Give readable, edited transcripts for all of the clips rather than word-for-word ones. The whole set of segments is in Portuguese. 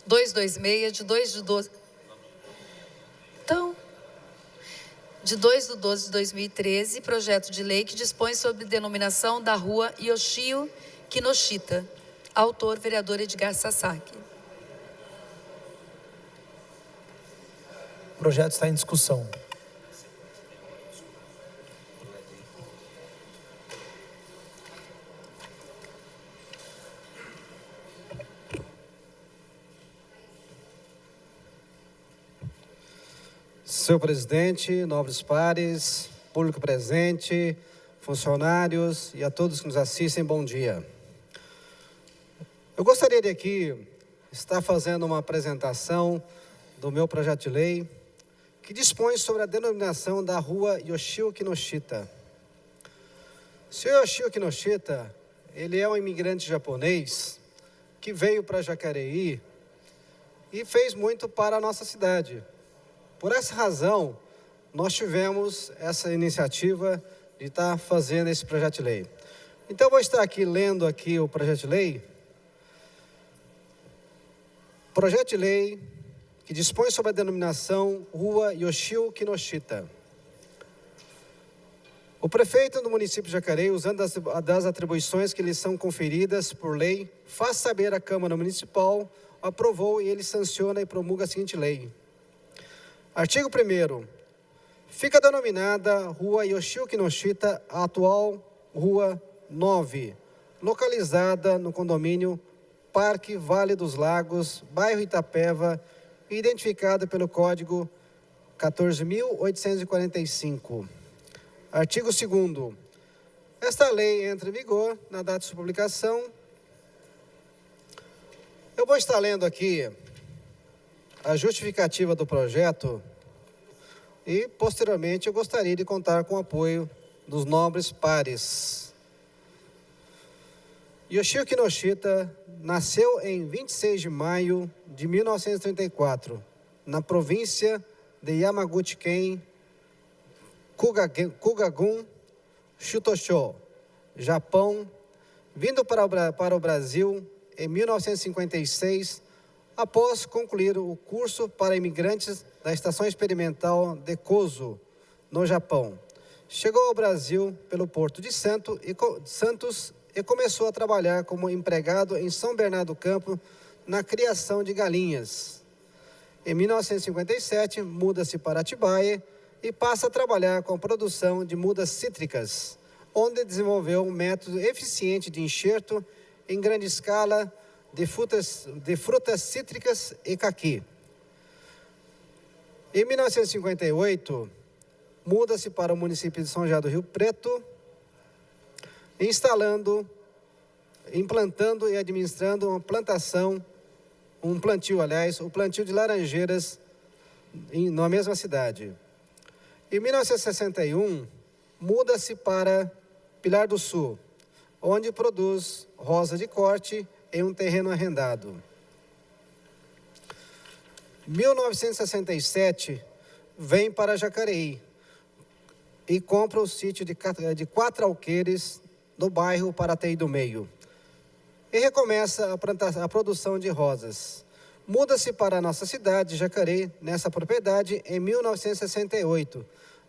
226, de 2 de 12... Então, de 2 de 12 de 2013, projeto de lei que dispõe sobre denominação da rua Yoshio Kinoshita. Autor, vereador Edgar Sasaki. O projeto está em discussão. Senhor presidente, nobres pares, público presente, funcionários e a todos que nos assistem, bom dia. Eu gostaria de aqui estar fazendo uma apresentação do meu projeto de lei que dispõe sobre a denominação da rua Yoshio Kinoshita. O senhor Yoshio Kinoshita, ele é um imigrante japonês que veio para Jacareí e fez muito para a nossa cidade. Por essa razão, nós tivemos essa iniciativa de estar fazendo esse projeto de lei. Então, eu vou estar aqui lendo aqui o projeto de lei. Projeto de lei que dispõe sobre a denominação Rua Yoshio Kinoshita. O prefeito do município de Jacareí, usando das atribuições que lhe são conferidas por lei, faz saber à Câmara Municipal, aprovou e ele sanciona e promulga a seguinte lei. Artigo 1º. Fica denominada Rua Yoshio Kinoshita, a atual Rua 9, localizada no condomínio Parque Vale dos Lagos, bairro Itapeva, identificada pelo Código 14.845. Artigo 2º. Esta lei entra em vigor na data de sua publicação. Eu vou estar lendo aqui a justificativa do projeto e, posteriormente, eu gostaria de contar com o apoio dos nobres pares. Yoshio Kinoshita nasceu em 26 de maio de 1934, na província de Yamaguchi-ken, Kugagun, Shutosho, Japão, vindo para o Brasil em 1956, após concluir o curso para imigrantes da Estação Experimental de Kozo, no Japão. Chegou ao Brasil pelo Porto de Santos e começou a trabalhar como empregado em São Bernardo do Campo, na criação de galinhas. Em 1957, muda-se para Atibaia e passa a trabalhar com a produção de mudas cítricas, onde desenvolveu um método eficiente de enxerto em grande escala de frutas cítricas e caqui. Em 1958, muda-se para o município de São José do Rio Preto, implantando e administrando o plantio de laranjeiras na mesma cidade. Em 1961, muda-se para Pilar do Sul, onde produz rosa de corte em um terreno arrendado. Em 1967, vem para Jacareí e compra o sítio de 4 alqueires no bairro Paratei do Meio. E recomeça a produção de rosas. Muda-se para a nossa cidade, Jacareí, nessa propriedade, em 1968.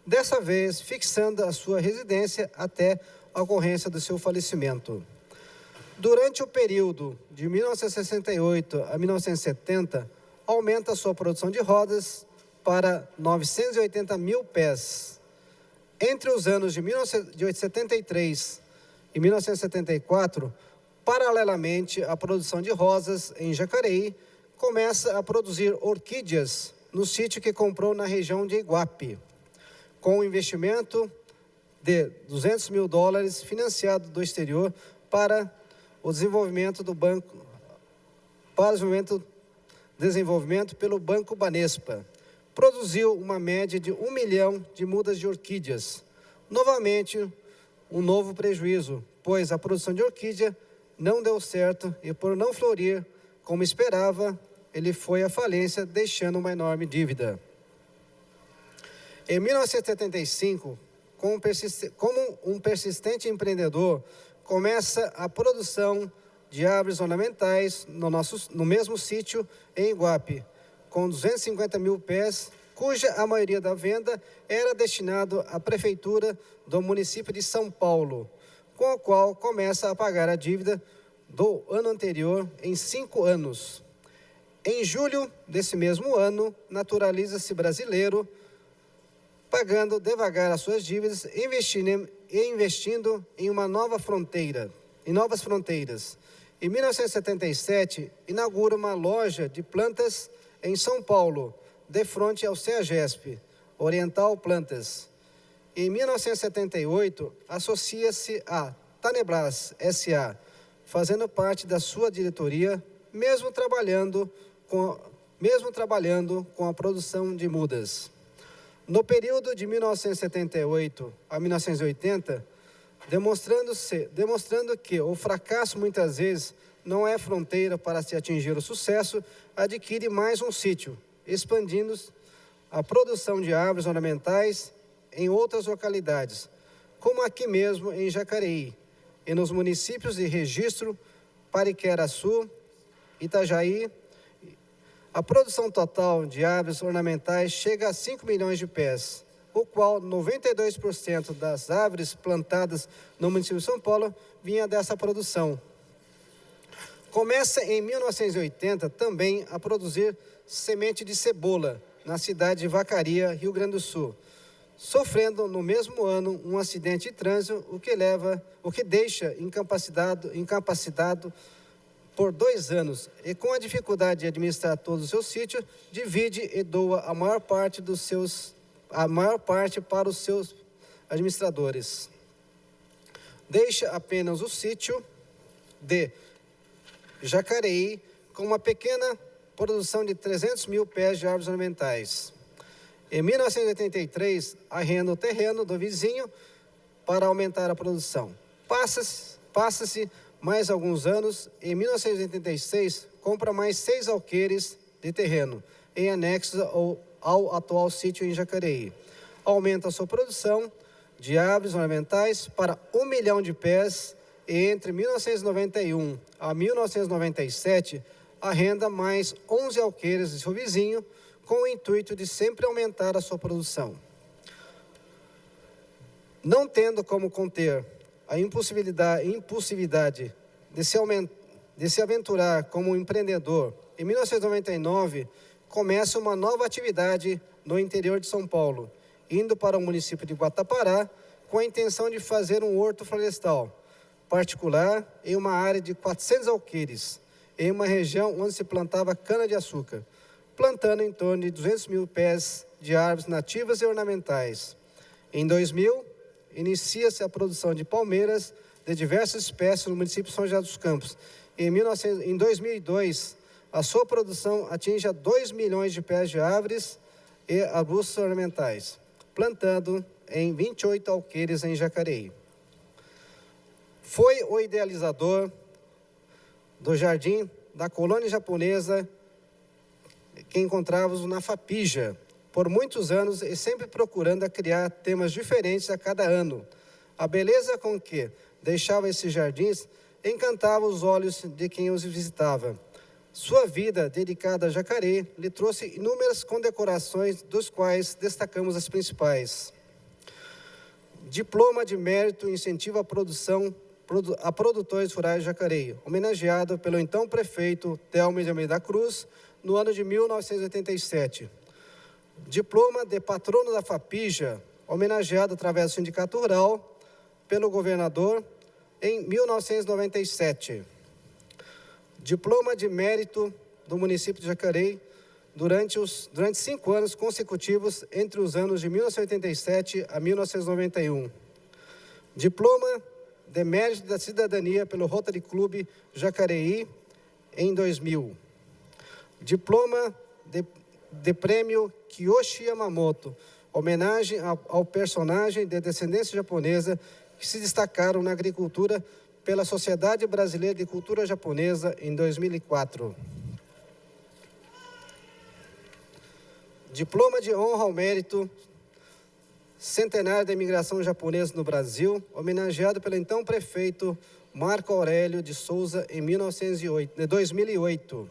Dessa vez, fixando a sua residência até a ocorrência do seu falecimento. Durante o período de 1968 a 1970, aumenta a sua produção de rodas para 980 mil pés. Entre os anos de 1973 e 1974, paralelamente à produção de rosas em Jacareí, começa a produzir orquídeas no sítio que comprou na região de Iguape, com um investimento de $200 mil financiado do exterior para o desenvolvimento pelo Banco Banespa. Produziu uma média de 1 milhão de mudas de orquídeas. Novamente, um novo prejuízo, pois a produção de orquídea não deu certo e, por não florir como esperava, ele foi à falência, deixando uma enorme dívida. Em 1975, como um persistente empreendedor, começa a produção de árvores ornamentais no mesmo sítio em Iguape, com 250 mil pés, cuja a maioria da venda era destinado à prefeitura do município de São Paulo, com o qual começa a pagar a dívida do ano anterior em 5 anos. Em julho desse mesmo ano, naturaliza-se brasileiro, pagando devagar as suas dívidas e investindo em uma nova fronteira, em novas fronteiras. Em 1977, inaugura uma loja de plantas em São Paulo, de frente ao CEAGESP, Oriental Plantas. Em 1978, associa-se a Tanebras S.A., fazendo parte da sua diretoria, mesmo trabalhando com a produção de mudas. No período de 1978 a 1980, demonstrando que o fracasso muitas vezes não é fronteira para se atingir o sucesso, adquire mais um sítio, expandindo a produção de árvores ornamentais em outras localidades, como aqui mesmo em Jacareí, e nos municípios de Registro, Pariquera-Açu, Itajaí. A produção total de árvores ornamentais chega a 5 milhões de pés, o qual 92% das árvores plantadas no município de São Paulo vinha dessa produção. Começa em 1980 também a produzir semente de cebola na cidade de Vacaria, Rio Grande do Sul, sofrendo no mesmo ano um acidente de trânsito, o que deixa incapacitado por 2 anos, e com a dificuldade de administrar todo o seu sítio, divide e doa a maior parte para os seus administradores. Deixa apenas o sítio de Jacareí com uma pequena produção de 300 mil pés de árvores ornamentais. Em 1983, arrenda o terreno do vizinho para aumentar a produção. Passa-se mais alguns anos, em 1986, compra mais 6 alqueires de terreno, em anexo ao atual sítio em Jacareí. Aumenta a sua produção de árvores ornamentais para 1 milhão de pés e entre 1991 a 1997, arrenda mais 11 alqueires de seu vizinho, com o intuito de sempre aumentar a sua produção. Não tendo como conter a impulsividade de se aventurar como empreendedor, em 1999, começa uma nova atividade no interior de São Paulo, indo para o município de Guatapará, com a intenção de fazer um horto florestal particular em uma área de 400 alqueires, em uma região onde se plantava cana-de-açúcar, plantando em torno de 200 mil pés de árvores nativas e ornamentais. Em 2000, inicia-se a produção de palmeiras de diversas espécies no município de São José dos Campos. Em 2002, a sua produção atinge 2 milhões de pés de árvores e arbustos ornamentais, plantando em 28 alqueires em Jacareí. Foi o idealizador do jardim da colônia japonesa que encontrávamos na Fapija, por muitos anos e sempre procurando criar temas diferentes a cada ano. A beleza com que deixava esses jardins encantava os olhos de quem os visitava. Sua vida dedicada a Jacareí lhe trouxe inúmeras condecorações, dos quais destacamos as principais. Diploma de Mérito Incentivo à Produção a Produtores Rurais de Jacareí, homenageado pelo então prefeito Telmo de Almeida Cruz, no ano de 1987. Diploma de Patrono da Fapija, homenageado através do Sindicato Rural pelo governador em 1997. Diploma de Mérito do município de Jacareí durante 5 anos consecutivos entre os anos de 1987 a 1991. Diploma de Mérito da Cidadania pelo Rotary Club Jacareí em 2000. Diploma de Prêmio Kiyoshi Yamamoto, homenagem ao personagem de descendência japonesa que se destacaram na agricultura pela Sociedade Brasileira de Cultura Japonesa em 2004. Diploma de Honra ao Mérito centenário da imigração japonesa no Brasil, homenageado pelo então prefeito Marco Aurélio de Souza em 2008.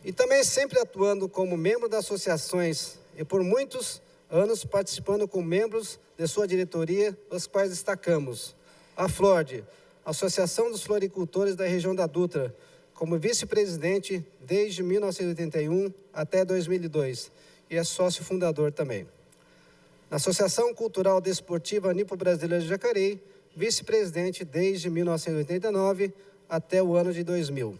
E também sempre atuando como membro das associações e por muitos anos participando como membros de sua diretoria, dos quais destacamos a FLORD, Associação dos Floricultores da região da Dutra, como vice-presidente desde 1981 até 2002 e é sócio fundador também. Na Associação Cultural Desportiva Nipo-Brasileira de Jacareí, vice-presidente desde 1989 até o ano de 2000.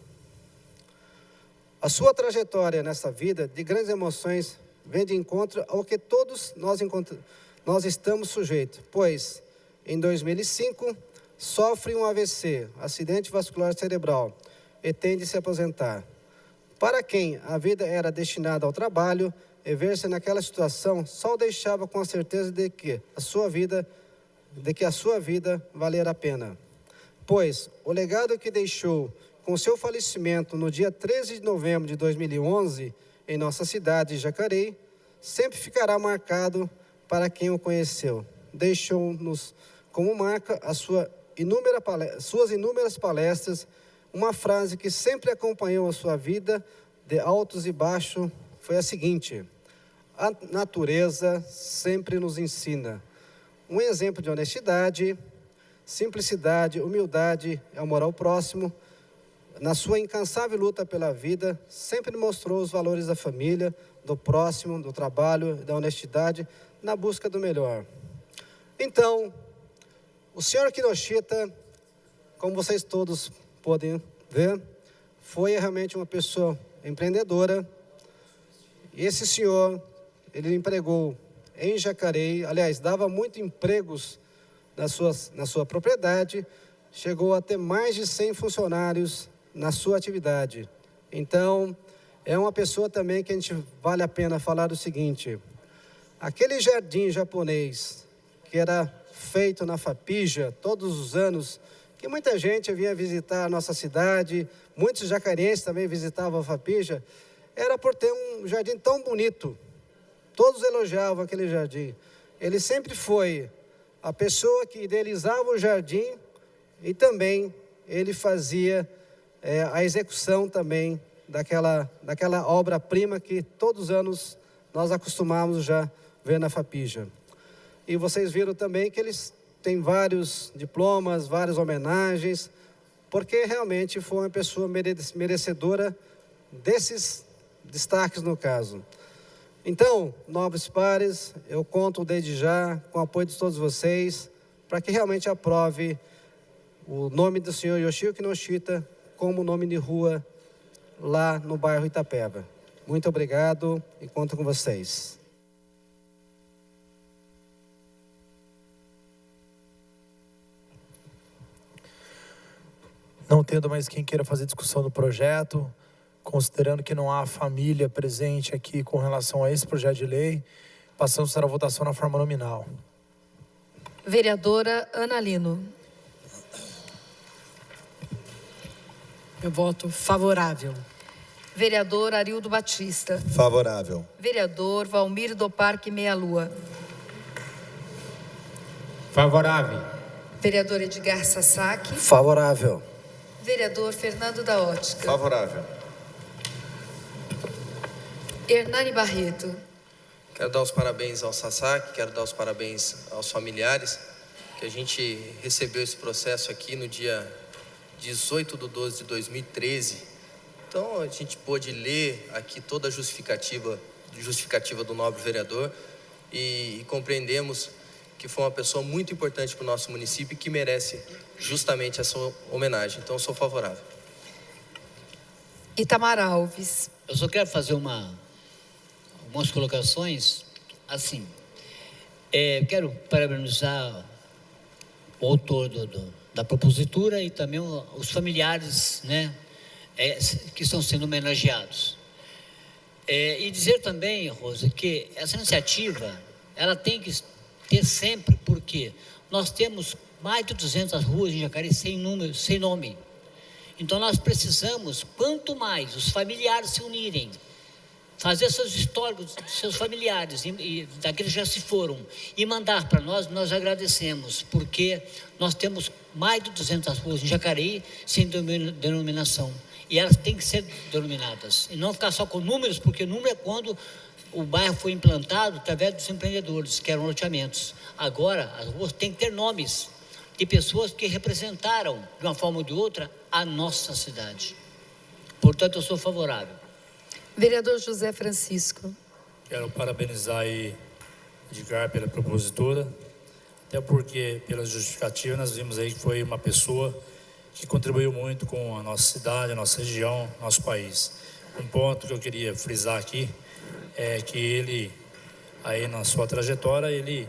A sua trajetória nessa vida de grandes emoções vem de encontro ao que todos nós estamos sujeitos, pois, em 2005, sofre um AVC, acidente vascular cerebral, e tem de se aposentar. Para quem a vida era destinada ao trabalho, e ver-se naquela situação só o deixava com a certeza de que a sua vida valer a pena. Pois o legado que deixou com seu falecimento no dia 13 de novembro de 2011, em nossa cidade de Jacareí, sempre ficará marcado para quem o conheceu. Deixou-nos como marca suas inúmeras palestras, uma frase que sempre acompanhou a sua vida de altos e baixos foi a seguinte: a natureza sempre nos ensina. Um exemplo de honestidade, simplicidade, humildade e amor ao próximo. Na sua incansável luta pela vida, sempre mostrou os valores da família, do próximo, do trabalho, da honestidade, na busca do melhor. Então, o senhor Kinoshita, como vocês todos podem ver, foi realmente uma pessoa empreendedora. E esse senhor, ele empregou em Jacareí, aliás, dava muitos empregos na sua propriedade, chegou a ter mais de 100 funcionários na sua atividade. Então, é uma pessoa também que vale a pena falar o seguinte: aquele jardim japonês que era feito na Fapija todos os anos, que muita gente vinha visitar a nossa cidade, muitos jacarenses também visitavam a Fapija, era por ter um jardim tão bonito. Todos elogiavam aquele jardim. Ele sempre foi a pessoa que idealizava o jardim e também ele fazia a execução também daquela obra-prima que todos os anos nós acostumamos já ver na Fapija. E vocês viram também que eles têm vários diplomas, várias homenagens, porque realmente foi uma pessoa merecedora desses destaques no caso. Então, nobres pares, eu conto desde já com o apoio de todos vocês, para que realmente aprove o nome do senhor Yoshio Kinoshita como nome de rua lá no bairro Itapeva. Muito obrigado e conto com vocês. Não tendo mais quem queira fazer discussão do projeto, considerando que não há família presente aqui com relação a esse projeto de lei, passamos para a votação na forma nominal. Vereadora Ana Lino. Eu voto favorável. Vereador Arildo Batista. Favorável. Vereador Valmir do Parque Meia Lua. Favorável. Vereador Edgar Sasaki. Favorável. Vereador Fernando da Ótica. Favorável. Hernani Barreto. Quero dar os parabéns ao Sasaki, quero dar os parabéns aos familiares, que a gente recebeu esse processo aqui no dia 18/12/2013. Então, a gente pôde ler aqui toda a justificativa do nobre vereador e compreendemos que foi uma pessoa muito importante para o nosso município e que merece justamente essa homenagem. Então, eu sou favorável. Itamar Alves. Eu só quero fazer algumas colocações, assim. Quero parabenizar o autor da propositura e também os familiares, né, que estão sendo homenageados. E dizer também, Rosa, que essa iniciativa, ela tem que ter sempre, porque nós temos mais de 200 ruas em Jacareí sem nome. Então, nós precisamos, quanto mais os familiares se unirem fazer seus históricos, seus familiares e daqueles que já se foram e mandar para nós, nós agradecemos, porque nós temos mais de 200 ruas em Jacareí sem denominação e elas têm que ser denominadas e não ficar só com números, porque número é quando o bairro foi implantado através dos empreendedores, que eram loteamentos. Agora, as ruas têm que ter nomes de pessoas que representaram, de uma forma ou de outra, a nossa cidade. Portanto, eu sou favorável. Vereador José Francisco. Quero parabenizar aí Edgar pela propositura, até porque, pela justificativa, nós vimos aí que foi uma pessoa que contribuiu muito com a nossa cidade, a nossa região, nosso país. Um ponto que eu queria frisar aqui é que ele, aí na sua trajetória, ele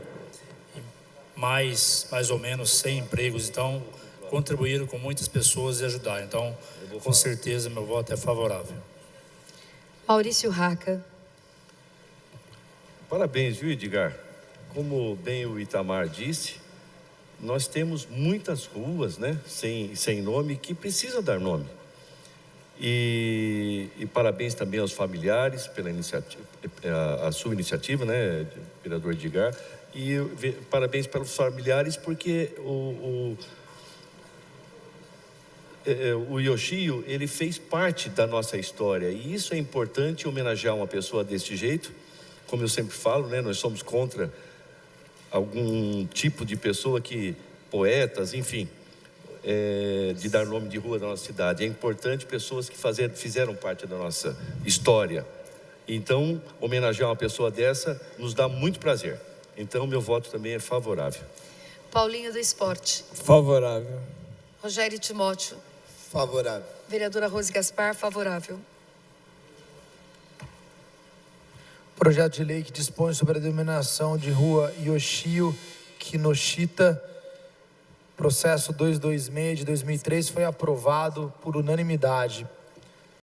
mais ou menos 100 empregos, então contribuíram com muitas pessoas e ajudaram. Então, com certeza, meu voto é favorável. Maurício Raca. Parabéns, viu, Edgar? Como bem o Itamar disse, nós temos muitas ruas, né, sem nome, que precisam dar nome. E parabéns também aos familiares pela iniciativa, a sua iniciativa, né, vereador Edgar. E parabéns pelos familiares, porque o Yoshio, ele fez parte da nossa história. E isso é importante, homenagear uma pessoa desse jeito. Como eu sempre falo, né, nós somos contra algum tipo de pessoa poetas, enfim, de dar nome de rua da nossa cidade. É importante pessoas que fizeram parte da nossa história. Então, homenagear uma pessoa dessa nos dá muito prazer. Então, meu voto também é favorável. Paulinho do Esporte. Favorável. Rogério Timóteo. Favorável. Vereadora Rose Gaspar, favorável. Projeto de lei que dispõe sobre a denominação de rua Yoshio Kinoshita, processo 226 de 2003, foi aprovado por unanimidade.